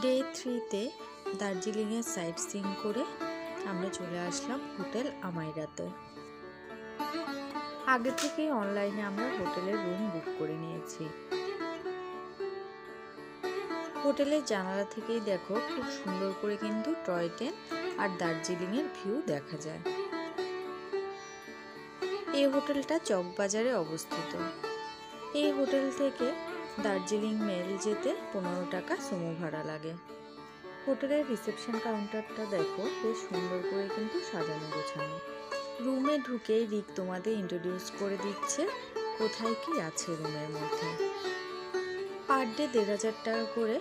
Day 3-তে দার্জিলিংয়ের site seeing করে আমরা চলে আসলাম হোটেল আমাইরাতে। আগে থেকেই অনলাইনে আমরা হোটেলের রুম বুক করে নিয়েছি। হোটেলের জানালা থেকেই দেখো খুব সুন্দর করে কিন্তু টয় ট্রেন আর দার্জিলিংয়ের ভিউ দেখা যায়। এই হোটেলটা চকবাজারে অবস্থিত। এই হোটেল থেকে দার্জিলিং মেল যেতে 15 টাকা সুমো ভাড়া লাগে। হোটেলের রিসেপশন কাউন্টারটা দেখো বেশ সুন্দর করে কিন্তু সাজানো গোছানো। রুমে ঢুকেই রিক তোমাদের ইন্ট্রোডিউস করে দিচ্ছে কোথায় কি আছে রুমের মধ্যে। পার ডে 1500 টাকা করে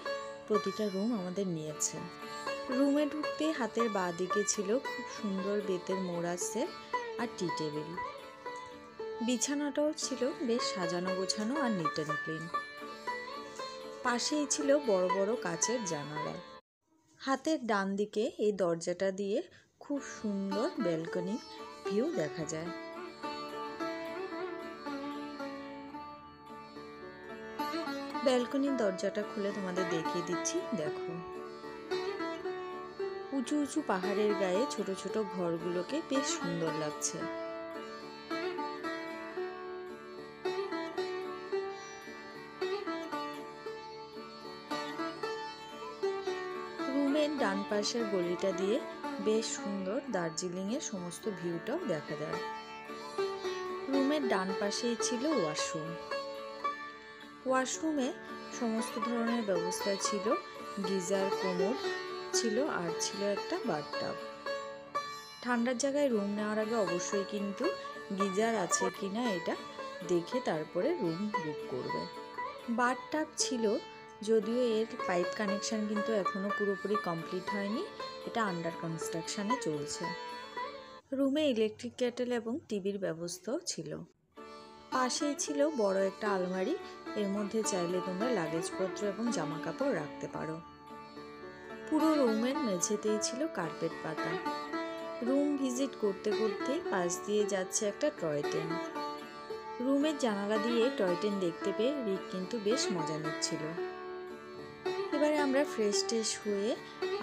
প্রতিটা রুম আমাদের নিয়েছে। রুমে ঢুকতে হাতের বাঁ দিকে ছিল খুব সুন্দর বেতের মোড়া সেট আর টি টেবিল। বিছানাটাও ছিল বেশ সাজানো গোছানো আর নিট অ্যান্ড ক্লিন। পাশেই ছিল বড় বড় কাচের জানালা। হাতের ডান দিকে এই দরজাটা দিয়ে খুব সুন্দর ব্যালকনি ভিউ দেখা যায়। ব্যালকনির দরজাটা খুলে তোমাদের দেখিয়ে দিচ্ছি, দেখো উঁচু উঁচু পাহাড়ের গায়ে ছোট ছোট ঘরগুলোকে বেশ সুন্দর লাগছে। রুমের ডান পাশের গলিটা দিয়ে বেশ সুন্দর দার্জিলিংয়ের সমস্ত ভিউটাও দেখা যায়। রুমের ডান পাশেই ছিল ওয়াশরুম। ওয়াশরুমে সমস্ত ধরনের ব্যবস্থা ছিল, গিজার, কোমোড ছিল আর ছিল একটা বাথটাব। ঠান্ডার জায়গায় রুম নেওয়ার আগে অবশ্যই কিন্তু গিজার আছে কিনা এটা দেখে তারপরে রুম বুক করবে। বাথটাব ছিল, যদিও এর পাইপ কানেকশন কিন্তু এখনো পুরোপুরি কমপ্লিট হয়নি, এটা আন্ডার কনস্ট্রাকশনে চলছে। রুমে ইলেকট্রিক কেটেল এবং টিভির ব্যবস্থাও ছিল। পাশেই ছিল বড় একটা আলমারি, এর মধ্যে চাইলে তোমরা লাগেজপত্র এবং জামা কাপড় রাখতে পারো। পুরো রুমের মেঝেতেই ছিল কার্পেট পাতা। রুম ভিজিট করতে করতে পাশ দিয়ে যাচ্ছে একটা টয় ট্রেন। রুমের জানালা দিয়ে টয় ট্রেন দেখতে পেয়ে রিক কিন্তু বেশ মজা নিচ্ছিল। এবারে আমরা ফ্রেশ ট্রেশ হয়ে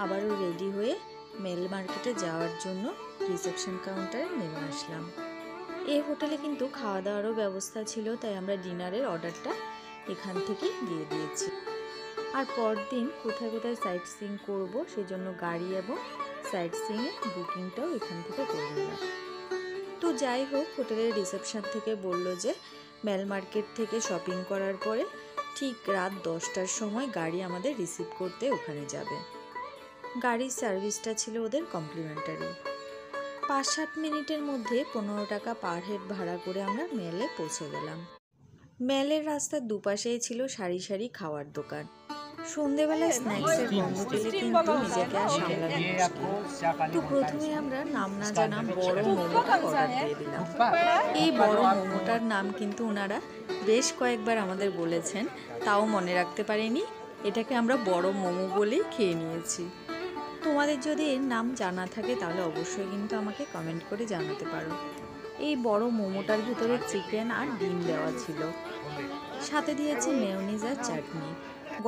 আবারও রেডি হয়ে মেল মার্কেটে যাওয়ার জন্য রিসেপশন কাউন্টারে নেমে আসলাম। এই হোটেলে কিন্তু খাওয়া দাওয়ারও ব্যবস্থা ছিল, তাই আমরা ডিনারের অর্ডারটা এখান থেকে দিয়ে দিয়েছি। আর পরদিন কোথায় কোথায় সাইট সিইং করবো সেজন্য গাড়ি এবং সাইট সিইংয়ের বুকিংটাও এখান থেকে করে নিলাম। তো যাই হোক, হোটেলের রিসেপশন থেকে বললো যে মেল মার্কেট থেকে শপিং করার পরে ঠিক রাত 10টার সময় গাড়ি আমাদের রিসিভ করতে ওখানে যাবে। গাড়ির সার্ভিসটা ছিল ওদের কমপ্লিমেন্টারি। 5-7 মিনিটের মধ্যে 15 টাকা পার হেড ভাড়া করে আমরা মেলে পৌঁছে গেলাম। মেলের রাস্তার দুপাশেই ছিল সারি সারি খাওয়ার দোকান। সন্ধেবেলায় স্ন্যাক্সের গন্ধ পেলে কিন্তু নিজেকে আর সামলানো মুশকিল। তো প্রথমে আমরা নাম না জানা বড় মোমোটা অর্ডার দিয়ে দিলাম। এই বড় মোমোটার নাম কিন্তু ওনারা বেশ কয়েকবার আমাদের বলেছেন, তাও মনে রাখতে পারিনি, এটাকে আমরা বড় মোমো বলেই খেয়ে নিয়েছি। তোমাদের যদি এর নাম জানা থাকে তাহলে অবশ্যই কিন্তু আমাকে কমেন্ট করে জানাতে পারো। এই বড় মোমোটার ভিতরে চিকেন আর ডিম দেওয়া ছিল, সাথে দিয়েছে মেয়োনিজ আর চাটনি।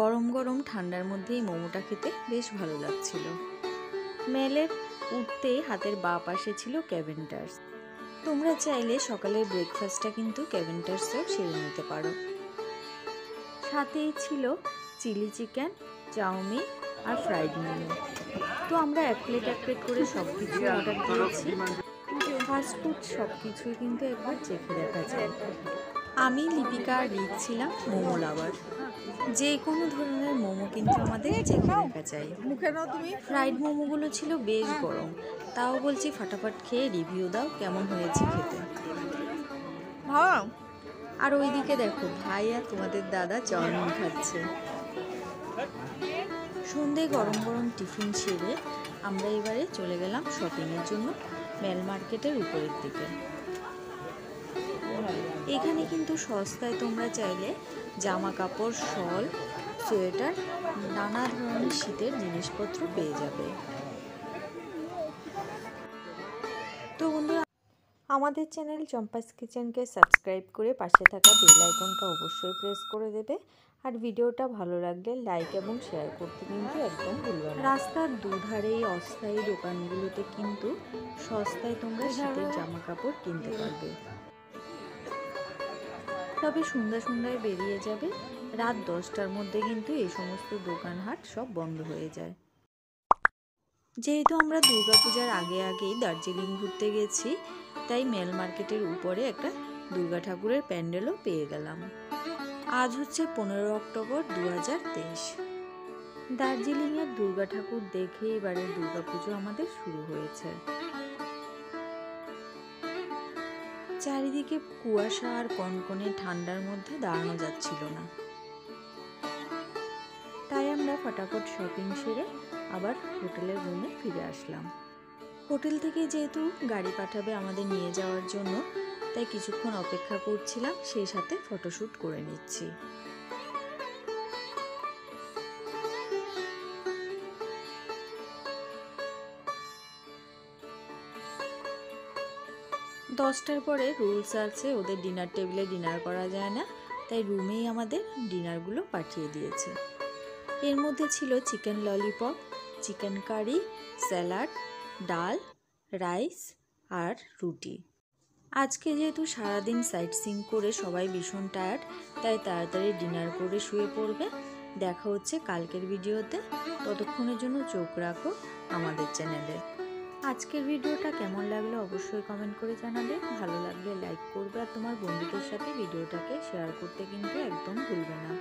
গরম গরম ঠান্ডার মধ্যে এই মোমোটা খেতে বেশ ভালো লাগছিল। মেলের উঠতেই হাতের বাঁ পাশে ছিল ক্যাভেন্টার্স। তোমরা চাইলে সকালের ব্রেকফাস্টটা কিন্তু ক্যাভেন্টার্সেও সেরে নিতে পারো। সাথেই ছিল চিলি চিকেন, চাউমিন আর ফ্রাইড মোমো। তো আমরা এক প্লেট করে সব কিছু অর্ডার দিয়েছি। ফাস্টফুড সব কিছুই কিন্তু একবার চেখে দেখা যায়। আমি, লিপিকা আর রিক ছিলাম মোমো লাভার। যে কোনো ধরনের মোমো কিন্তু আমাদের চেখে দেখা যায়। ফ্রাইড মোমোগুলো ছিল বেশ গরম, তাও বলছি ফাটাফাট খেয়ে রিভিউ দাও কেমন হয়েছে খেতে। আর ওইদিকে দেখো ভাই আর তোমাদের দাদা চাউমিন খাচ্ছে। সন্ধে গরম গরম টিফিন সেরে আমরা এবারে চলে গেলাম শপিংয়ের জন্য মেল মার্কেটের উপরের দিকে। এখানে কিন্তু সস্তায় তোমরা চাইলে জামা কাপড়, শল, সোয়েটার, নানা ধরনের শীতের জিনিসপত্র পেয়ে যাবে। তো বন্ধুরা, আমাদের চ্যানেল চম্পাস কিচেনকে সাবস্ক্রাইব করে পাশে থাকা বেল আইকনটা অবশ্যই প্রেস করে দেবে। আর ভিডিওটা ভালো লাগলে লাইক এবং শেয়ার করতে কিন্তু একদম ভুলবে না। রাস্তার দুধারেই অস্থায়ী দোকানগুলোতে কিন্তু সস্তায় তোমরা শীতের জামা কাপড় কিনতে পারবে। তবে সন্ধ্যায় বেরিয়ে যাবে, রাত 10টার মধ্যে কিন্তু এই সমস্ত দোকানহাট সব বন্ধ হয়ে যায়। যেহেতু আমরা দুর্গাপূজার আগেই দার্জিলিং ঘুরতে গেছি, তাই মেল মার্কেটের উপরে একটা দুর্গা ঠাকুরের প্যান্ডেলও পেয়ে গেলাম। আজ হচ্ছে 15 অক্টোবর 2023। দার্জিলিংয়ের দুর্গা ঠাকুর দেখে এবারে দুর্গাপুজো আমাদের শুরু হয়েছে। চারিদিকে কুয়াশা আর কনকনে ঠান্ডার মধ্যে দাঁড়ানো যাচ্ছিল না, তাই আমরা ফটাফট শপিং সেরে আবার হোটেলের রুমে ফিরে আসলাম। হোটেল থেকে যেহেতু গাড়ি পাঠাবে আমাদের নিয়ে যাওয়ার জন্য, তাই কিছুক্ষণ অপেক্ষা করছিলাম, সেই সাথে ফটোশ্যুট করে নিচ্ছি। দশটার পরে রুলস আছে, ওদের ডিনার টেবিলে ডিনার করা যায় না, তাই রুমেই আমাদের ডিনারগুলো পাঠিয়ে দিয়েছে। এর মধ্যে ছিল chicken lollipop, chicken curry, salad, ডাল, রাইস আর রুটি। আজকে যেহেতু সারাদিন সাইট সিইং করে সবাই ভীষণ টায়ার্ড, তাই তাড়াতাড়ি ডিনার করে শুয়ে পড়বে। দেখা হচ্ছে কালকের ভিডিওতে, ততক্ষণের জন্য চোখ রাখো আমাদের চ্যানেলে। আজকের ভিডিওটা কেমন লাগলো অবশ্যই কমেন্ট করে জানাবে। ভালো লাগলে লাইক করবে আর তোমার বন্ধুদের সাথে ভিডিওটাকে শেয়ার করতে কিন্তু একদম ভুলবে না।